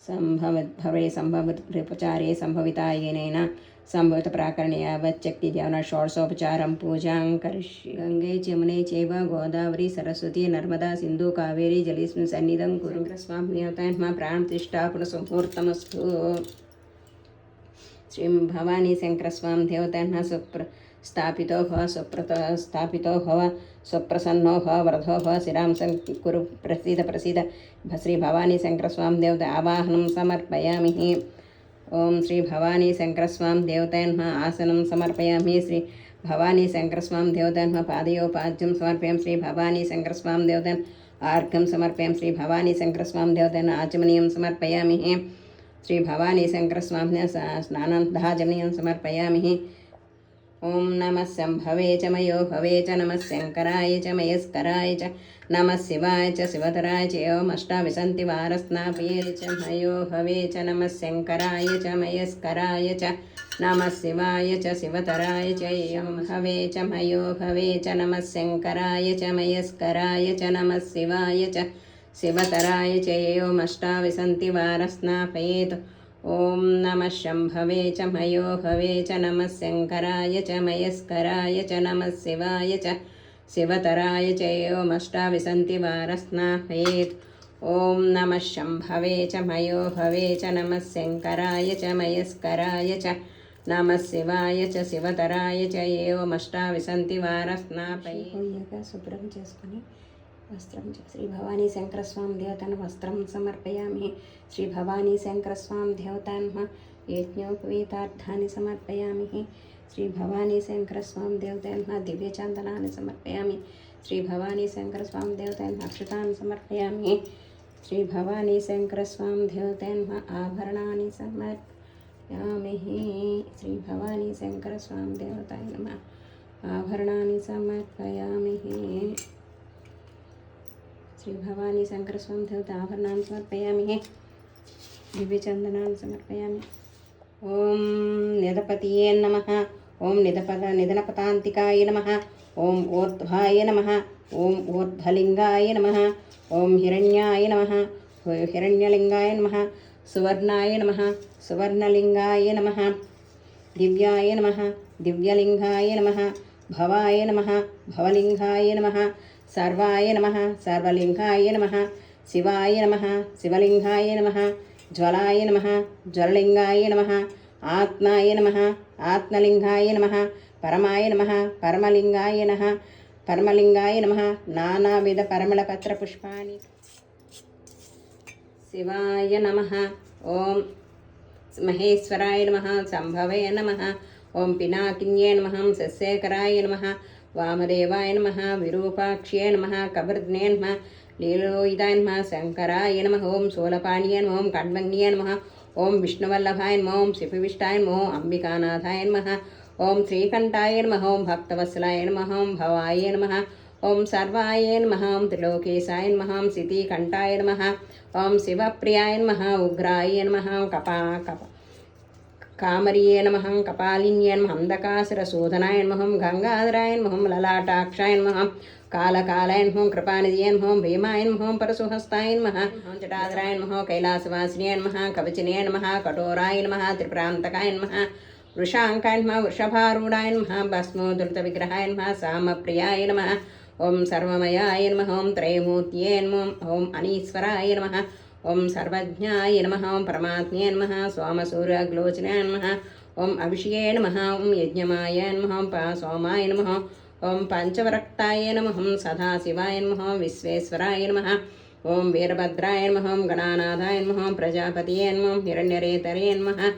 संभवद्भवे संभवृपचारे संभवितायनेन संभवितप्राकरणे यावच्छक्ति ध्यान षोडशोपचारं पूजां करिष्ये। गंगे यमुने चैव गोदावरी सरस्वती नर्मदा सिंधु कावेरी जलेस्मिन् सन्निधं कुरु। स्वाम्यतान्मा प्राणप्रतिष्ठा पुनसमुहूर्तमस्तु। श्रीं भवानी शङ्करस्वां देवतान्मा स्थापितो भव स्थापितो भव स्वप्रसन्नो भव वरदो भव श्रीराम कुरु प्रसीद श्री भवानी शङ्करस्वां देवता आवाहनं समर्पयामि। ओं श्री भवानी शङ्करस्वां देवतान्मा आसनं समर्पयामि। श्री भवानी शङ्करस्वां देवतान्मा पादयोपाद्यं समर्पयामि। श्री भवानी शङ्करस्वां देवतान् आर्घ्यं समर्पयामि। श्री भवानी शङ्करस्वां देवतान् आचमनीयं समर्पयामि। श्री भवानी शङ्करस्वां स्नानान्तःजमनीयं समर्पयामि। ओं नमः शम्भवे च मयो भवे च नमः शङ्कराय च मयस्कराय च नमः शिवाय च शिवतराय च एवमष्टाविशन्तिवारस्नापये च मयो भवे च नमः शङ्कराय च मयस्कराय च नमः शिवाय च शिवतराय च एवं भवे च मयो भवे च नमः शङ्कराय च मयस्कराय च नमः शिवाय च शिवतराय च एवमष्टाविशन्तिवारस्नापयेत्। ओं नमः शम्भवे च मयो भवे च नमः शङ्कराय च मयस्कराय च नमः शिवाय च शिवतराय च एवमष्टाविशन्तिवारस्नापयेत्। ओं नमः शम्भवे च मयो भवे च नमः शङ्कराय च मयस्कराय च नमः शिवाय च शिवतराय च एवमष्टाविशन्तिवारस्नापयेत्। శుభ్రం చేసుకొని వస్త్రం శ్రీ భవానీ శంకరస్వామి దేవతను వస్త్రం సమర్పయామి। శ్రీ భవానీ శంకరస్వామి దేవతాన్మ యజ్ఞోపవీతార్థాన్ని సమర్పయామి। శ్రీ భవానీ శంకరస్వామి దేవతాన్మ దివ్యచందనాన్ని సమర్పయామి। శ్రీ భవానీ శంకరస్వామి దేవతాన్మ అక్షతాన్ని సమర్పయామి। శ్రీ భవానీ శంకరస్వామి దేవతాన్మ ఆభరణాన్ని సమర్పయామి। శ్రీ భవానీ శంకరస్వామి దేవతాయ నమః ఆభరణాన్ని సమర్పయామి। श्री भवानी शंकरस्वामी देवता आभरणानि समर्पयामि। दिव्यचंदनानि समर्पयामि। ओं निधपतये नमः। ओं निधनपतान्तिकाय नमः। ओं ऊर्ध्वाय नमः। ओं ऊर्ध्वलिंगाय नमः। ओं हिरण्याय नमः। हिरण्यलिंगाय नमः। सुवर्णाय नमः। सुवर्णलिंगाय नमः। दिव्याय नमः। दिव्यलिंगाय नमः। भवाय नमः। भवलिंगाय नमः। सर्वाय नमः। सर्वलिंगाय नमः। शिवाय नमः। शिवलिंगाय नमः। ज्वलाय नमः। ज्वललिंगाय नमः। आत्माय नमः। आत्मलिंगाय नमः। परमाय नमः। परमलिंगाय नमः। परमलिंगाय नमः। नानाविध परिमलपत्रपुष्पाणि शिवाय नमः। ओं महेश्वराय नमः। शम्भवे नमः। ओं पिनाकिन्ये नमः। सस्येकराय नमः। वामदेवाय नमः। विरूपाक्ष्ये नमः। कबर्दने नमः। लीलोयुधाय नमः। शङ्कराय नमः। ओं शूलपाणिये नमः। ओं खड्वग्न्ये नमः। ओं विष्णुवल्लभाय नमः। ओं शिवविष्टाय नमः। ओं अम्बिकानाथाय नमः। ओं श्रीकण्ठाय नमः। ओं भक्तवत्सलाय नमः। ओं भवाय नमः। ओं सर्वाय नमः। ओं त्रिलोकेशाय नमः। ओं सिद्धिकण्ठाय नमः। ओं शिवप्रियाय नमः। उग्राय नमः। कामरीये नमः। कपालिन्ये नमः। अंधकासुरशोधनाय नमः। गंगाधराय नमः। ललाटाक्षाय नमः। कालकालाय नमः। कृपानिधये नमः। भीमाय नमः। परशुहस्ताय नमः। जटाधराय नमः। कैलासवासिने नमः। कवचिने नमः। कठोराय नमः। त्रिप्रान्तकाय नमः। वृषाङ्काय नमः। वृषभारूढाय नमः। भस्मोद्धृतविग्रहाय नमः। सामप्रियाय नमः। ओं सर्वमयाय नमः। ओं त्रयमूर्तये नमः। ओं अनीश्वराय नमः। ओं सर्वज्ञाय नमः। ओं परमात्मने नमः। सोमसूर्यग्लोचनाय नमः। ओं अभिषेकाय नमः। ओं यज्ञमाय नमः। ओं सोमाय नमः। ओं पंचवरक्ताय नमः। ओं सदाशिवाय नमः। ओं विश्वेश्वराय नमः। ओं वीरभद्राय नमः। ओं गणानाथाय नमः। ओं प्रजापतये नमः। ओं हिरण्यरेतरे नमः।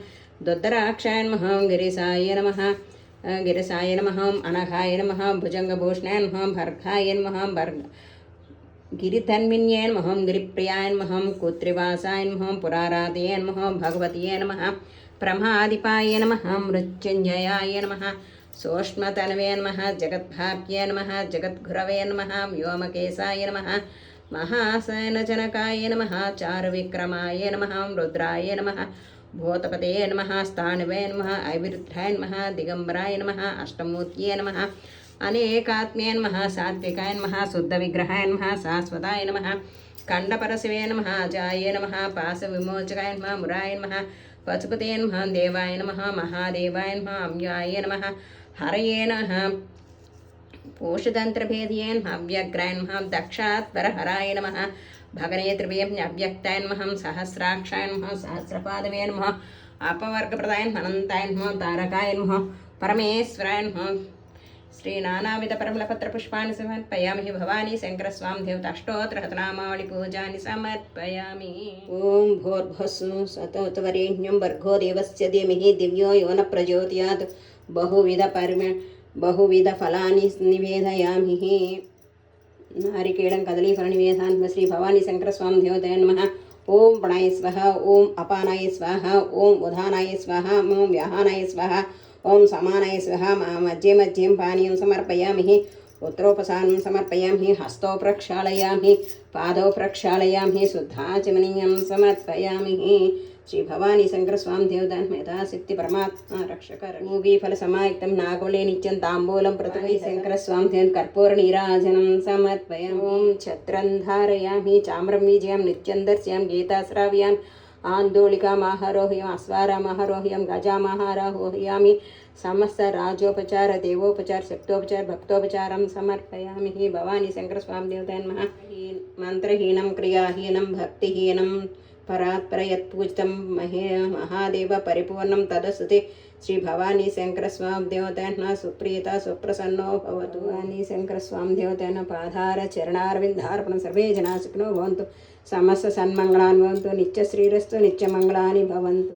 दुद्धराक्षाय नमः। ओं गिरिशाय नमः। गिरिशाय नमः। ओं अनघाय नमः। भुजङ्गभूषणाय नमः। भर्गाय नमः। गिरिधन्विन्ये नमः। गिरिप्रियाय नमः। कुत्रिवासाय नमः। पुराराधये नमः। भगवतीये नमः। ब्रह्मादिपाय नमः। मृत्युञ्जयाय नमः। सूक्ष्मतनवे नमः। जगद्भाग्ये नमः। जगद्गुरवे नमः। व्योमकेशाय नमः। महाशयनजनकाय नमः। चारुविक्रमाय नमः। रुद्राय नमः। भूतपतये नमः। स्थाणवे नमः। ऐविरुद्धाय नमः। दिगंबराय नमः। अष्टमूर्तये नमः। अनेकात्म्ये नमः। सात्विकाय नमः। शुद्धविग्रहाय नमः। शाश्वताय नमः। स्कंदपरशिवे नमः अजाय नमः पाशविमोचकाय नमः मुराय नमः पशुपते नमः देवाय नमः महादेवाय नमः अम्याय नमः हरये नमः पोषतंत्रभेदये नमः अव्यग्राय नमः दक्षात्परहराय नमः भगनेत्रिवे अव्यक्ताय नमः सहस्राक्षाय नमः सहस्रपादवे नमः अपवर्गप्रदाय नमः अनन्ताय नमः तारकाय नमः परमेश्वराय नमः श्रीनानाविधपरमलपत्रपुष्पाणि समर्पयामि भवानी शङ्करस्वामी देवताष्टोत्तरहतनामावळि पूजानि समर्पयामि। ॐ भूर्भुवस्सुः सतोतवरेण्यं भर्गो देवस्य धीमहि दिव्यो यो न प्रचोदयात् बहुविधफलानि निवेदयामि। नारिकेलं कदलीफलनिवेदनान् श्री भवानी शङ्करस्वामी देवताय नमः। ओम प्राणाय स्वाहा, ओम अपानाय स्वाहा, ओम उदानाय स्वाहा, ओम व्याहानाय स्वाहा, ओम समानाय स्वाहा। मध्ये मध्ये पानीयं समर्पयामि, उत्तरोपसानं समर्पयामि, हस्तौ प्रक्षालयामि, पादौ प्रक्षालयामि, शुद्धाचमनीयं समर्पयामि। श्री भवानी शङ्करस्वामी देवतान् यथाशक्ति परमात्मा रक्षकर मूगीफलसमायुक्तं नागोले नित्यं ताम्बूलं प्रतुवै शङ्करस्वामी देवन् कर्पूरनीराजनं समर्पयामि। ओं छत्रं धारयामि, चाम्रं विजयं नित्यं दर्शयामि, गीताश्राव्याम् आन्दोलिकामाहारोह्यम्, अश्वारामाहारोह्यं, गजामाहारोह्यामि। समस्त राजोपचार देवोपचार शक्तोपचार भक्तोपचारं समर्पयामि। भवानी शङ्करस्वामी देवताय नमः। मंत्रहीनं क्रियाहीनं भक्तिहीनं परात्पर यत्पूजितं महादेव परिपूर्णं तदस्तुते। श्री भवानी शङ्करस्वामी देवताय नमः। सुप्रीता सुप्रसन्नो भवतु। भवानी शङ्करस्वामी देवताय नमः। पादार चरणारविन्दार्पणं सर्वे जनाः सुखिनो भवन्तु, समस्त सन्मङ्गलानि भवन्तु, नित्यश्रीरस्तु, नित्यमङ्गलानि भवन्तु।